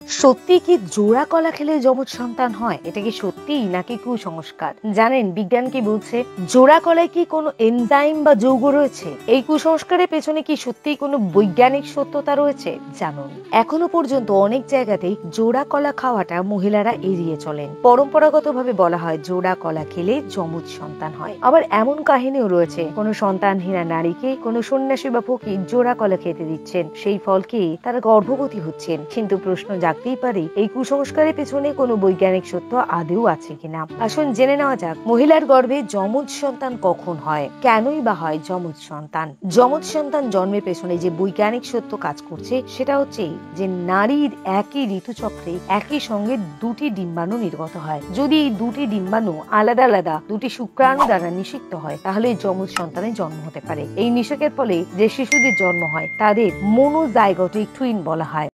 সত্যি কি জোড়া কলা খেলে যমজ সন্তান হয়? এটা কি সত্যি নাকি কুসংস্কার? জানেন বিজ্ঞান কি বলছে? জোড়া কলায় কি কোনো এনজাইম বা যৌগ রয়েছে? এই কুসংস্কারের পেছনে কি সত্যিই কোনো বৈজ্ঞানিক সত্যতা রয়েছে? জানুন। এখনো পর্যন্ত অনেক জায়গাতেই জোড়া কলা খাওয়াটা মহিলারা এড়িয়ে চলেন। পরম্পরাগতভাবে বলা হয় জোড়া কলা খেলে যমজ সন্তান হয়। আবার এমন কাহিনীও রয়েছে কোনো সন্তানহীনা নারীকে কোনো সন্ন্যাসী বা ফকির জোড়া কলা খেতে দিচ্ছেন, সেই ফল খেয়ে তারা গর্ভবতী হচ্ছেন। কিন্তু প্রশ্ন জাগতেই পারে এই কুসংস্কারের পেছনে কোনো বৈজ্ঞানিক সত্য আদৌ আছে কিনা। আসুন জেনে নেওয়া যাক মহিলার গর্ভে যমজ সন্তান কখন হয়, কেনই বা হয় যমজ সন্তান। যমজ সন্তান জন্মের পেছনে যে বৈজ্ঞানিক সত্য কাজ করছে সেটা হচ্ছে যে নারীর একই ঋতুচক্রে একই সঙ্গে দুটি ডিম্বাণু নির্গত হয়। যদি এই দুটি ডিম্বাণু আলাদা আলাদা দুটি শুক্রাণু দ্বারা নিষিক্ত হয় তাহলে যমজ সন্তানের জন্ম হতে পারে। এই নিষেকের ফলে যে শিশুদের জন্ম হয় তাদের মোনোজাইগটিক টুইন বলা হয়।